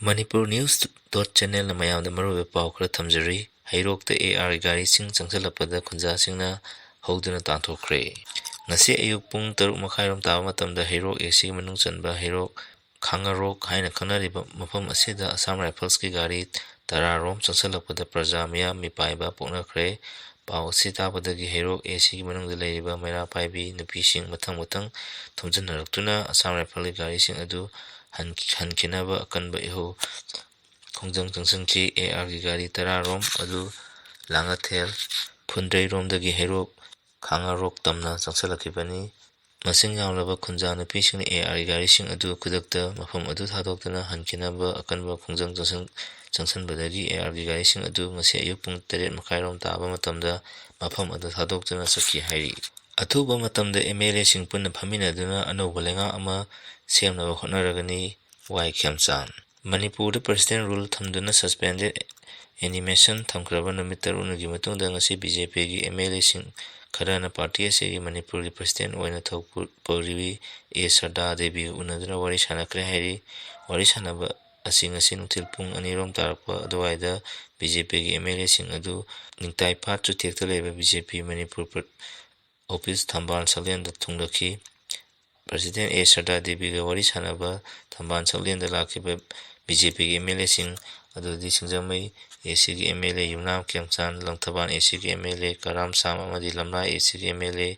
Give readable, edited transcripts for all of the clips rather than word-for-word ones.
Manipur News Channel na mayamda maruba paw khara thamjari hairokta AR garising changsalappada khunjasingna hoduna tanthokre ngasi ayuk pung 6:30 tawa matamda hairok AC manung chanba hairok Khangarok haina khanariba mafam asida Assam Rifles ki gari tararom changsalappada praja miyam mipaiba poknakhre paw sitabadagi hairok AC ki manungda leiba maira paibi nupishing mathang thomjanaraktuna Assam Rifle ki garising adu hankinaba akanba iho khongjang changsangchi AR ki gari tararom adu langathel phundrei romdagi hairok Khangarok tamna changsalakibani masing yawnaba khunja nupishingna AR ki garising adu kudakta mafam adu thadoktuna hankinaba akanba khongjang changsanbadagi AR ki garising adu ngasi ayuk pung 7:30 rom taba matamda mafam adu thadoktuna sakki hairi athuba matamda MLA sing punna phaminaduna anauba lenga ama semnaba hotnaragani Y Khyamchan Manipur President rule thamduna suspended animation thamkraba numit 3 gi matungda ngasi BJP gi MLA sing kharana party asegi Manipur gi president oina thokpuriwi A Sarda Devi unaduna wari sanakre hairi wari sanaba asing asi nutil pung 2 rom tarakpa adwaida BJP gi MLA sing adu ningtai phat chu tekta leba BJP Manipur office Thamban Salyan da thunglaki President A Sarda Devi ga wari sanaba Thamban Salyan da lakiba BJP gi MLA sing adudi singjamai AC gi MLA Yumnam Khyamchan Langthaban AC gi MLA Karam Sam amadi Lamlai AC gi MLA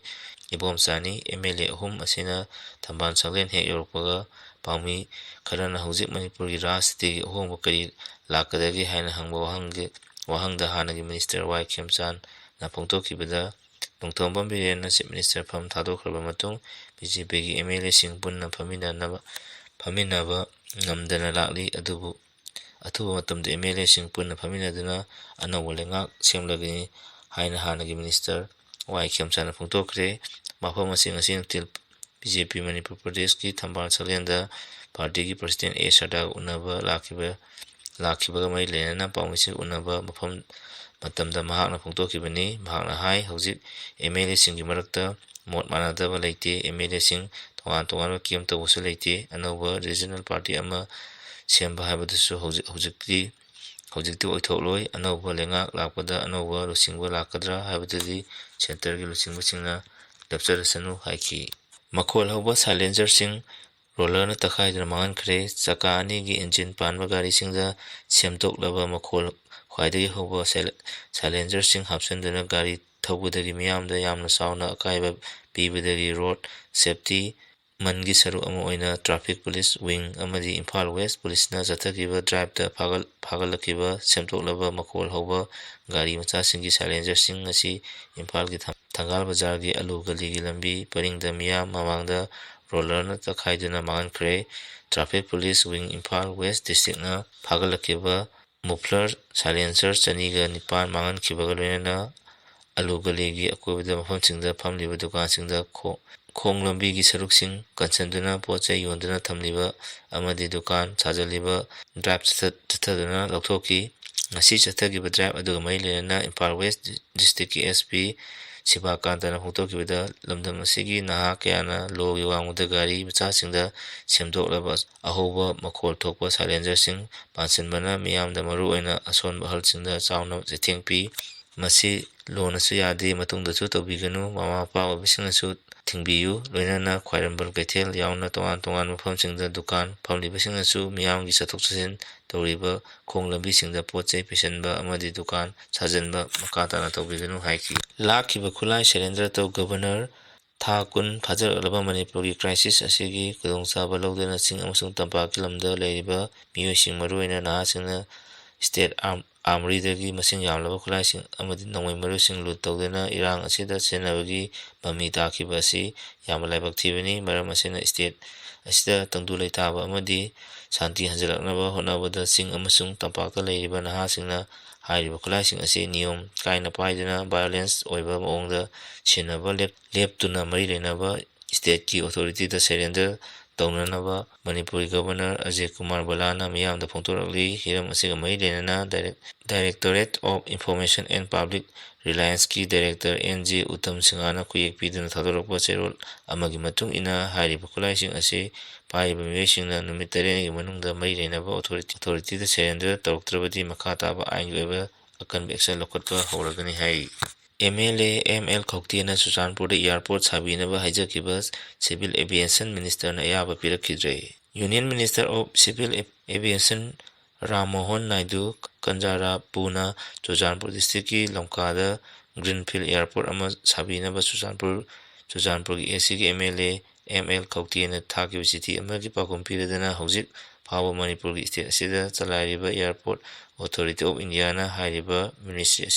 Ibom Chani MLA ahum asina Thamban Salyan hek yorokpaga paumi kharana hojik Manipur gi Rajniti gi ahongba kari lakadagi haina hangba wahangda hanagi Minister Y Khyamchan na phongtokibada Nongthombam Biren na Chief Minister pham thadokhraba matung BJP gi MLA sing punna phaminaba ngamdana lakli adubu athuba matamda MLA sing punna phaminaduna anawba lengak semlagini haina hanagi Minister Y Khyamchan phongtokre mafam asing asing til BJP Manipur Pradesh ki Thamban Salyanda party ki President A Sarda unaba lakibaga mai lenana paumisi unaba mafam matamda mahakna phongtokibani mahakna hai hojik MLA sing gi marakta mot manadaba leite MLA sing togan kiyam tawusu leite anawba regional party ama semba haibadasu hojikti oithokloi anawba lengak lakpada anawba lusingba lakadra haibadadi center gi lusingba singna lepcharasanu haiki makhol hauba silencer sing roller na takhaidra mangan khre chaka ani gi engine panba gari singda semtoklaba makhol khwaidagi hauba silencer sing hapsanduna gari thawbadagi miyamda yamna sauna akaiba pibadagi road safety mangi saru ama oina traffic police wing amadi Imphal West police na jathakiba drive da phagalakiba semtoklaba makhol hauba gari macha singi silencer sing ngasi Imphal gi Thangal Bazar gi Alu Gali gi lambi paringda miyam mamangda roller na takhaiduna mangan khre traffic police wing Imphal West district na phagalakiba muffler silencer chaniga nipan mangan khibaga loina Alu Gali gi akoibada mafamsingda phamliba dukansingda khong lambi gi saruksing kansanduna pochai yonduna thamliba amadi dukan sajaliba drive chathaduna lauthoki ngasi chathagiba drive aduga mai lenana Imphal West district ki SP Sibakantana phongtokibada lamdam asigi naha kayana logi wangmuda gari machasingda semdoklaba ahoba makhol thokpa silencer sing pansinbana miyamda maru oina asonba halsingda chauna jethengpi masi lonasu yadi matungdasu tobiganu mama mapa obisingnasu thingbiyu loinana khwairambal kaithel yauna tongan mafamsingda dukan phamlibasingnasu miyamgi chathok chasin tawriba khonglambi singda pochai pisanba amadi dukan sajanba makatana tobiganu haiki lakiba khulai Sharendra to Governor Tha Kun Phajaralaba Manipur gi crisis asigi kudongchaba lawdana sing amasung tampaki lamda leiriba miyoising maruina nahasingna state Armory dagi masing yamlaba khulaising amadi nongmai marusing lut tawdana irang asida senabagi mami takiba asi yamalaibak thibani maram asina state asida tangdu leitaba amadi shanti hanjalaknaba hotnabada sing amasung tampakta leiriba nahasingna hairiba khulaising asi niyom kaina paiduna violence oiba maongda sinaba leptuna mari leinaba state ki authority da surrender Taunanaba Manipuri Governor Ajay Kumar Balana miyamda phongtorakli hiram asiga mai lenana Directorate of Information and Public Reliance ki Director NJ Uttam Singhana kuyek piduna thadorakpa cherol amagi matung ina hairiba khulaising asi ꯄꯥꯏꯔꯤꯕ ꯃꯤꯑꯣꯏꯁꯤꯡꯅ ꯅꯨꯃꯤꯠ 9ꯒꯤ ꯃꯅꯨꯡꯗ ꯃꯔꯤ ꯂꯩꯅꯕ ꯑꯣꯊꯣꯔꯤꯇꯤꯗ surrender ꯇꯧꯔꯛꯇ꯭ꯔꯕꯗꯤ ꯃꯈꯥ ꯇꯥꯕ ꯑꯥꯏꯟꯒꯤ ꯑꯣꯏꯕ ꯑꯀꯟꯕ ꯑꯦꯛꯁꯟ ꯂꯧꯈꯠꯄ ꯍꯧꯔꯒꯅꯤ ꯍꯥꯏ꯫ MLA ML ꯈꯧꯇꯦꯅ ꯆꯨꯔꯆꯥꯟꯄꯨꯔꯗ ꯑꯦꯌꯔꯄꯣꯔꯠ ꯁꯥꯕꯤꯅꯕ ꯍꯥꯏꯖꯈꯤꯕ ꯁꯤꯚꯤꯜ ꯑꯦꯚꯤꯌꯦꯁꯟ ꯃꯤꯅꯤꯁꯇꯔꯅ ꯑꯌꯥꯕ ꯄꯤꯔꯛꯈꯤꯗ꯭ꯔꯦ꯫ Union minister of civil aviation Ram Mohan Naidu ꯀꯟꯖꯥꯔꯥꯄꯨꯅ ꯆꯨꯔꯆꯥꯟꯄꯨꯔ ꯗꯤꯁꯇ꯭ꯔꯤꯛꯀꯤ ꯂꯝꯀꯥꯗ ꯒ꯭ꯔꯤꯟꯐꯤꯜꯗ ꯑꯦꯌꯔꯄꯣꯔꯠ ꯑꯃ ꯁꯥꯕꯤꯅꯕ ꯆꯨꯔꯆꯥꯟꯄꯨꯔꯒꯤ ACꯒꯤ MLA ML ꯈꯧꯇꯦꯅ ꯊꯥꯈꯤꯕ ꯆꯤꯊꯤ ꯑꯃꯒꯤ ꯄꯥꯎꯈꯨꯝ ꯄꯤꯔꯗꯨꯅ ꯍꯧꯖꯤꯛ ꯐꯥꯎꯕ ꯃꯅꯤꯄꯨꯔꯒꯤ ꯁ꯭ꯇꯦꯠ ꯑꯁꯤꯗ ꯆꯂꯥꯏꯔꯤꯕ ꯑꯦꯌꯔꯄꯣꯔꯠ ꯑꯣꯊꯣꯔꯤꯇꯤ ꯑꯣꯐ ꯏꯟꯗꯤꯌꯥꯅ ꯍꯥꯏꯔꯤꯕ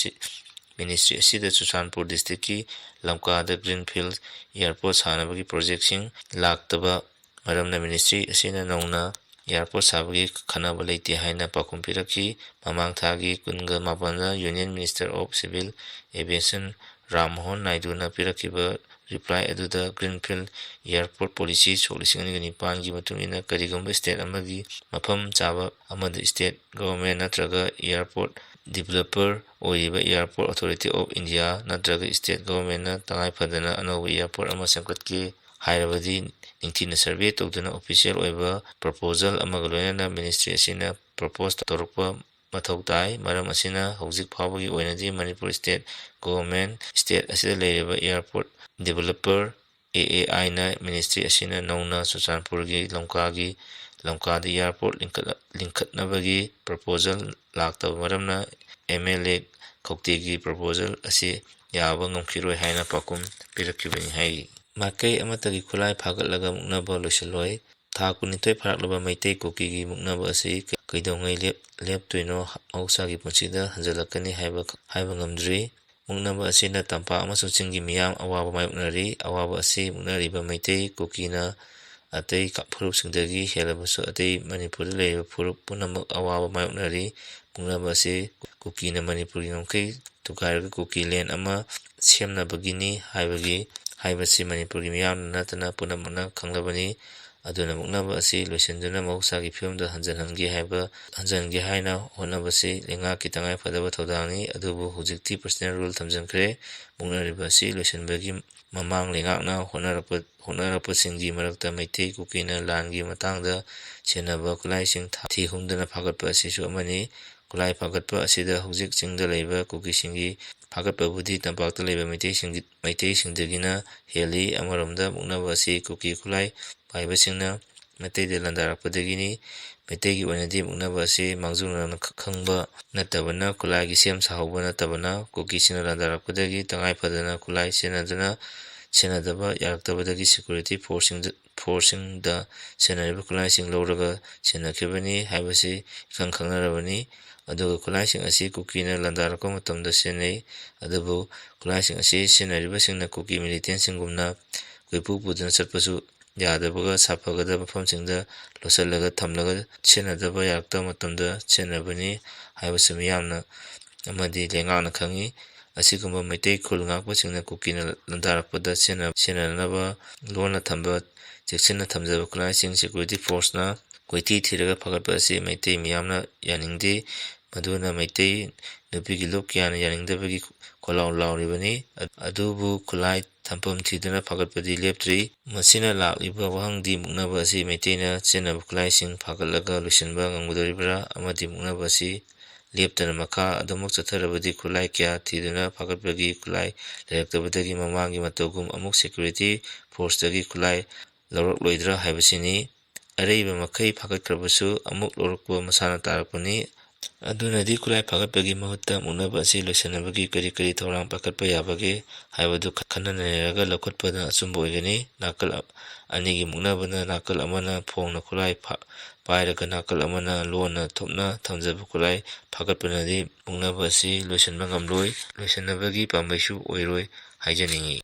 ꯃꯤꯅꯤꯁꯇ꯭ꯔꯤ ꯑꯁꯤꯗ ꯆꯨꯔꯆꯥꯟꯄꯨꯔ ꯗꯤꯁꯇ꯭ꯔꯤꯛꯀꯤ ꯂꯝꯀꯥꯗ ꯒ꯭ꯔꯤꯟꯐꯤꯜꯗ ꯑꯦꯌꯔꯄꯣꯔꯠ ꯁꯥꯅꯕꯒꯤ ꯄ꯭ꯔꯣꯖꯦꯛꯁꯤꯡ ꯂꯥꯛꯇꯕ ꯃꯔꯝꯅ ꯃꯤꯅꯤꯁꯇ꯭ꯔꯤ ꯑꯁꯤꯅ ꯅꯧꯅ ꯑꯦꯌꯔꯄꯣꯔꯠ ꯁꯥꯕꯒꯤ ꯈꯟꯅꯕ ꯂꯩꯇꯦ ꯍꯥꯏꯅ ꯄꯥꯎꯈꯨꯝ ꯄꯤꯔꯛꯈꯤ꯫ ꯃꯃꯥꯡ ꯊꯥꯒꯤ 28ꯗ union minister of civil aviation Ram Mohan ꯅꯥꯏꯗꯨꯅ ꯄꯤꯔꯛꯈꯤꯕ ꯔꯤꯄ꯭ꯂꯥꯏ ꯑꯗꯨꯗ ꯒ꯭ꯔꯤꯟꯐꯤꯜꯗ ꯑꯦꯌꯔꯄꯣꯔꯠ ꯄꯣꯂꯤꯁꯤ ꯁꯣꯛ 2009ꯒꯤ ꯃꯇꯨꯡꯏꯟꯅ ꯀꯔꯤꯒꯨꯝꯕ ꯁ꯭ꯇꯦꯠ ꯑꯃꯒꯤ ꯃꯐꯝ ꯆꯥꯕ ꯑꯃꯗ ꯁ꯭ꯇꯦꯠ ꯒꯚꯔꯟꯃꯦꯟꯠ ꯅꯠꯇ꯭ꯔꯒ ꯑꯦꯌꯔꯄꯣꯔꯠ ꯗꯤꯚꯦꯂꯄꯔ ꯑꯣꯏꯔꯤꯕ ꯑꯦꯌꯔꯄꯣꯔꯠ ꯑꯣꯊꯣꯔꯤꯇꯤ ꯑꯣꯐ ꯏꯟꯗꯤꯌꯥ ꯅꯠꯇ꯭ꯔꯒ ꯁ꯭ꯇꯦꯠ ꯒꯚꯔꯟꯃꯦꯟꯠꯅ ꯇꯉꯥꯏꯐꯗꯅ ꯑꯅꯧꯕ ꯑꯦꯌꯔꯄꯣꯔꯠ ꯑꯃ ꯁꯦꯝꯒꯠꯀꯦ ꯍꯥꯏꯔꯕꯗꯤ ꯅꯤꯡꯊꯤꯅ ꯁꯔꯚꯦ ꯇꯧꯗꯨꯅ ꯑꯣꯐꯤꯁꯤꯌꯦꯜ ꯑꯣꯏꯕ ꯄ꯭ꯔꯄꯣꯖꯦꯜ ꯑꯃꯒ ꯂꯣꯏꯅꯅ ꯃꯤꯅꯤꯁꯇ꯭ꯔꯤ ꯑꯁꯤꯅ ꯄ꯭ꯔꯄꯣꯖ ꯇꯧꯔꯛꯄ ꯃꯊꯧ ꯇꯥꯏ꯫ ꯃꯔꯝ ꯑꯁꯤꯅ ꯍꯧꯖꯤꯛ ꯐꯥꯎꯕꯒꯤ ꯑꯣꯏꯅꯗꯤ ꯃꯅꯤꯄꯨꯔ ꯁ꯭ꯇꯦꯠ ꯒꯚꯔꯟꯃꯦꯟꯠ ꯁ꯭ꯇꯦꯠ ꯑꯁꯤꯗ ꯂꯩꯔꯤꯕ ꯑꯦꯌꯔꯄꯣꯔꯠ ꯗꯤꯚꯦꯂꯄꯔ AAIꯅ ꯃꯤꯅꯤꯁꯇ꯭ꯔꯤ ꯑꯁꯤꯅ ꯅꯧꯅ ꯆꯨꯔꯆꯥꯟꯄꯨꯔꯒꯤ ꯂꯝꯀꯥꯗ ꯑꯦꯌꯔꯄꯣꯔꯠ ꯂꯤꯡꯈꯠꯅꯕꯒꯤ ꯄ꯭ꯔꯄꯣꯖꯦꯜ ꯂꯥꯛꯇꯕ ꯃꯔꯝꯅ MLA ꯈꯧꯇꯦꯒꯤ ꯄ꯭ꯔꯄꯣꯖꯦꯜ ꯑꯁꯤ ꯌꯥꯕ ꯉꯝꯈꯤꯔꯣꯏ ꯍꯥꯏꯅ ꯄꯥꯎꯈꯨꯝ ꯄꯤꯔꯛꯈꯤꯕꯅꯤ ꯍꯥꯏ꯫ ꯃꯥꯏꯀꯩ ꯑꯃꯠꯇꯒꯤ ꯈꯨꯠꯂꯥꯏ ꯐꯥꯒꯠꯂꯒ ꯃꯨꯛꯅꯕ ꯂꯣꯏꯁꯤꯜꯂꯣꯏ꯫ ꯊꯥ 12 ꯐꯥꯔꯛꯂꯕ ꯃꯩꯇꯩ ꯀꯨꯀꯤꯒꯤ ꯃꯨꯛꯅꯕ ꯑꯁꯤ ꯀꯩꯗꯧꯉꯩ ꯂꯦꯞꯇꯣꯏꯅꯣ? ꯃꯍꯧꯁꯥꯒꯤ ꯄꯨꯟꯁꯤꯗ ꯍꯟꯖꯤꯜꯂꯛꯀꯅꯤ ꯍꯥꯏꯕ ꯉꯝꯗ꯭ꯔꯤ꯫ ꯃꯨꯛꯅꯕ ꯑꯁꯤꯅ ꯇꯝꯄꯥꯛ ꯑꯃꯁꯨꯡ ꯆꯤꯡꯒꯤ ꯃꯤꯌꯥꯝ ꯑꯋꯥꯕ ꯃꯥꯌꯣꯛꯅꯔꯤ꯫ ꯑꯋꯥꯕ ꯑꯁꯤ ꯃꯨꯛꯅꯔꯤꯕ ꯃꯩꯇꯩ ꯀꯨꯀꯤꯅ ꯑꯇꯩ ꯐꯨꯔꯨꯞꯁꯤꯡꯗꯒꯤ ꯍꯦꯜꯂꯕꯁꯨ ꯑꯇꯩ ꯃꯅꯤꯄꯨꯔꯗ ꯂꯩꯔꯤꯕ ꯐꯨꯔꯨꯞ ꯄꯨꯝꯅꯃꯛ ꯑꯋꯥꯕ ꯃꯥꯌꯣꯛꯅꯔꯤ꯫ ꯃꯨꯛꯅꯕ ꯑꯁꯤ ꯀꯨꯀꯤꯅ ꯃꯅꯤꯄꯨꯔꯒꯤ ꯉꯝꯈꯩ ꯊꯨꯒꯥꯏꯔꯒ ꯀꯨꯀꯤ ꯂꯦꯟꯗ ꯑꯃ ꯁꯦꯝꯅꯕꯒꯤꯅꯤ ꯍꯥꯏꯕꯁꯤ ꯃꯅꯤꯄꯨꯔꯒꯤ ꯃꯤꯌꯥꯝꯅ ꯅꯠꯇꯅ ꯄꯨꯝꯅꯃꯛꯅ ꯈꯪꯂꯕꯅꯤ꯫ ꯑꯗꯨꯅ ꯃꯨꯛꯅꯕ ꯑꯁꯤ ꯂꯣꯏꯁꯤꯟꯗꯨꯅ ꯃꯍꯧꯁꯥꯒꯤ ꯐꯤꯕꯝꯗ ꯍꯟꯖꯤꯟꯒꯦ ꯍꯥꯏꯅ ꯍꯣꯠꯅꯕꯁꯤ ꯂꯩꯉꯥꯛꯀꯤ ꯇꯉꯥꯏꯐꯗꯕ ꯊꯧꯗꯥꯡꯅꯤ꯫ ꯑꯗꯨꯕꯨ ꯍꯧꯖꯤꯛꯇꯤ ꯄꯔꯁꯣꯅꯦꯜ ꯔꯨꯜ ꯊꯝꯖꯤꯟꯈ꯭ꯔꯦ꯫ ꯃꯨꯛꯅꯔꯤꯕ ꯑꯁꯤ ꯂꯣꯏꯁꯤꯟꯕꯒꯤ ꯃꯃꯥꯡ ꯂꯩꯉꯥꯛꯅ ꯍꯣꯠꯅꯔꯛꯄꯁꯤꯡꯒꯤ ꯃꯔꯛꯇ ꯃꯩꯇꯩ ꯀꯨꯀꯤꯅ ꯂꯥꯟꯒꯤ ꯃꯇꯥꯡꯗ ꯁꯤꯖꯤꯟꯅꯕ ꯈꯨꯠꯂꯥꯏꯁꯤꯡ ꯊꯤ ꯍꯨꯝꯗꯨꯅ ꯐꯥꯒꯠꯄ ꯑꯁꯤꯁꯨ ꯑꯃꯅꯤ꯫ ꯈꯨꯠꯂꯥꯏ ꯐꯥꯒꯠꯄ ꯑꯁꯤꯗ ꯍꯧꯖꯤꯛ ꯆꯤꯡꯗ ꯂꯩꯕ ꯀꯨꯀꯤꯁꯤꯡꯒꯤ ꯐꯥꯒꯠꯄꯕꯨꯗꯤ ꯇꯝꯄꯥꯛꯇ ꯂꯩꯕ ꯃꯩꯇꯩꯁꯤꯡꯗꯒꯤꯅ ꯍꯦꯜꯂꯤ꯫ ꯑꯃꯔꯣꯝꯗ ꯃꯨꯛꯅꯕ ꯑꯁꯤ ꯀꯨꯀꯤ ꯈꯨꯠꯂꯥꯏ ꯄꯥꯏꯕꯁꯤꯡꯅ ꯃꯩꯇꯩꯗ ꯂꯥꯟꯗꯥꯔꯛꯄꯗꯒꯤꯅꯤ꯫ ꯃꯩꯇꯩꯒꯤ ꯑꯣꯏꯅꯗꯤ ꯃꯨꯛꯅꯕ ꯑꯁꯤ ꯃꯥꯡꯖꯧꯅꯅ ꯈꯪꯕ ꯅꯠꯇꯕꯅ ꯈꯨꯠꯂꯥꯏꯒꯤ ꯁꯦꯝ ꯁꯥꯍꯧꯕ ꯅꯠꯇꯕꯅ ꯀꯨꯀꯤꯁꯤꯡꯅ ꯂꯥꯟꯗꯥꯔꯛꯄꯗꯒꯤ ꯇꯉꯥꯏꯐꯗꯅ ꯈꯨꯠꯂꯥꯏ ꯁꯤꯖꯤꯟꯅꯗꯕ ꯌꯥꯔꯛꯇꯕꯗꯒꯤ ꯁꯦꯀ꯭ꯌꯨꯔꯤꯇꯤ ꯐꯣꯔꯁꯁꯤꯡꯗ ꯁꯤꯖꯤꯟꯅꯔꯤꯕ ꯈꯨꯠꯂꯥꯏꯁꯤꯡ ꯂꯧꯔꯒ ꯁꯤꯖꯤꯟꯅꯈꯤꯕꯅꯤ ꯍꯥꯏꯕꯁꯤ ꯏꯈꯪ ꯈꯪꯅꯔꯕꯅꯤ꯫ ꯑꯗꯨꯒ ꯈꯨꯠꯂꯥꯏꯁꯤꯡ ꯑꯁꯤ ꯀꯨꯀꯤꯅ ꯂꯥꯟꯗꯥꯔꯛꯄ ꯃꯇꯝꯗ ꯁꯤꯖꯤꯟꯅꯩ꯫ ꯑꯗꯨꯕꯨ ꯈꯨꯠꯂꯥꯏꯁꯤꯡ ꯑꯁꯤ ꯁꯤꯖꯤꯟꯅꯔꯤꯕꯁꯤꯡꯅ ꯀꯨꯀꯤ ꯃꯤꯂꯤꯇꯦꯟꯠꯁꯤꯡꯒꯨꯝꯅ ꯀꯣꯏꯄꯨ ꯄꯨꯗꯨꯅ ꯆꯠꯄꯁꯨ ꯌꯥꯗꯕꯒ ꯁꯥꯐꯒꯗꯕ ꯃꯐꯝꯁꯤꯡꯗ ꯂꯣꯠꯁꯤꯜꯂꯒ ꯊꯝꯂꯒ ꯁꯤꯖꯤꯟꯅꯗꯕ ꯌꯥꯔꯛꯇꯕ ꯃꯇꯝꯗ ꯁꯤꯖꯤꯟꯅꯕꯅꯤ ꯍꯥꯏꯕꯁꯤ ꯃꯤꯌꯥꯝꯅ ꯑꯃꯗꯤ ꯂꯩꯉꯥꯛꯅ ꯈꯪꯏ꯫ ꯑꯁꯤꯒꯨꯝꯕ ꯃꯩꯇꯩ ꯈꯨꯜ ꯉꯥꯛꯄꯁꯤꯡꯅ ꯀꯨꯀꯤꯅ ꯂꯥꯟꯗꯥꯔꯛꯄꯗ ꯁꯤꯖꯤꯟꯅꯅꯕ ꯂꯣꯟꯅ ꯊꯝꯕ ꯆꯦꯛꯁꯤꯟꯅ ꯊꯝꯖꯕ ꯈꯨꯠꯂꯥꯏꯁꯤꯡ ꯁꯦꯀ꯭ꯌꯨꯔꯤꯇꯤ ꯐꯣꯔꯁꯅ ꯀꯣꯏꯊꯤ ꯊꯤꯔꯒ ꯐꯥꯒꯠꯄ ꯑꯁꯤ ꯃꯩꯇꯩ ꯃꯤꯌꯥꯝꯅ ꯌꯥꯅꯤꯡꯗꯦ꯫ ꯃꯗꯨꯅ ꯃꯩꯇꯩ ꯅꯨꯄꯤꯒꯤ ꯂꯨꯞ ꯀꯌꯥꯅ ꯌꯥꯅꯤꯡꯗꯕꯒꯤ ꯈꯣꯜꯂꯥꯎ ꯂꯥꯎꯔꯤꯕꯅꯤ꯫ ꯑꯗꯨꯕꯨ ꯈꯨꯠꯂꯥꯏ ꯊꯝꯐꯝ ꯊꯤꯗꯨꯅ ꯐꯥꯒꯠꯄꯗꯤ ꯂꯦꯞꯇ꯭ꯔꯤ꯫ ꯃꯁꯤꯅ ꯂꯥꯛꯂꯤꯕ ꯋꯥꯍꯪꯗꯤ ꯃꯨꯛꯅꯕ ꯑꯁꯤ ꯃꯩꯇꯩꯅ ꯁꯤꯖꯤꯟꯅꯕ ꯈꯨꯠꯂꯥꯏꯁꯤꯡ ꯐꯥꯒꯠꯂꯒ ꯂꯣꯏꯁꯤꯟꯕ ꯉꯝꯒꯗꯧꯔꯤꯕ꯭ꯔꯥ? ꯑꯃꯗꯤ ꯃꯨꯛꯅꯕ ꯑꯁꯤ ꯂꯦꯞꯇꯅ ꯃꯈꯥ ꯑꯗꯨꯃꯛ ꯆꯠꯊꯔꯕꯗꯤ ꯈꯨꯠꯂꯥꯏ ꯀꯌꯥ ꯊꯤꯗꯨꯅ ꯐꯥꯒꯠꯄꯒꯤ ꯈꯨꯠꯂꯥꯏ ꯂꯩꯔꯛꯇꯕꯗꯒꯤ ꯃꯃꯥꯡꯒꯤ ꯃꯇꯧꯒꯨꯝ ꯑꯃꯨꯛ ꯁꯦꯀ꯭ꯌꯨꯔꯤꯇꯤ ꯐꯣꯔꯁꯇꯒꯤ ꯈꯨꯠꯂꯥꯏ ꯂꯧꯔꯛꯂꯣꯏꯗ꯭ꯔꯥ ꯍꯥꯏꯕꯁꯤꯅꯤ꯫ ꯑꯔꯩꯕ ꯃꯈꯩ ꯐꯥꯒꯠꯈ꯭ꯔꯕꯁꯨ ꯑꯃꯨꯛ ꯂꯧꯔꯛꯄ ꯃꯁꯥꯅ ꯇꯥꯔꯛꯄꯅꯤ꯫ ꯑꯗꯨꯅꯗꯤ ꯈꯨꯠꯂꯥꯏ ꯐꯥꯒꯠꯄꯒꯤ ꯃꯍꯨꯠꯇ ꯃꯨꯛꯅꯕ ꯑꯁꯤ ꯂꯣꯏꯁꯤꯟꯅꯕꯒꯤ ꯀꯔꯤ ꯊꯧꯔꯥꯡ ꯄꯥꯏꯈꯠꯄ ꯌꯥꯕꯒꯦ ꯍꯥꯏꯕꯗꯨ ꯈꯟꯅ ꯅꯩꯅꯔꯒ ꯂꯧꯈꯠꯄꯅ ꯑꯆꯨꯝꯕ ꯑꯣꯏꯒꯅꯤ꯫ ꯅꯥꯀꯜ ꯑꯅꯤꯒꯤ ꯃꯨꯛꯅꯕꯅ ꯅꯥꯀꯜ ꯑꯃꯅ ꯐꯣꯡꯅ ꯈꯨꯠꯂꯥꯏ ꯄꯥꯏꯔꯒ ꯅꯥꯀꯜ ꯑꯃꯅ ꯂꯣꯟꯅ ꯊꯨꯞꯅ ꯊꯝꯖꯕ ꯈꯨꯠꯂꯥꯏ ꯐꯥꯒꯠꯄꯅꯗꯤ ꯃꯨꯛꯅꯕ ꯑꯁꯤ ꯂꯣꯏꯁꯤꯟꯕ ꯉꯝꯂꯣꯏ, ꯂꯣꯏꯁꯤꯟꯅꯕꯒꯤ ꯄꯥꯝꯕꯩꯁꯨ ꯑꯣꯏꯔꯣꯏ ꯍꯥꯏꯖꯅꯤꯡꯏ꯫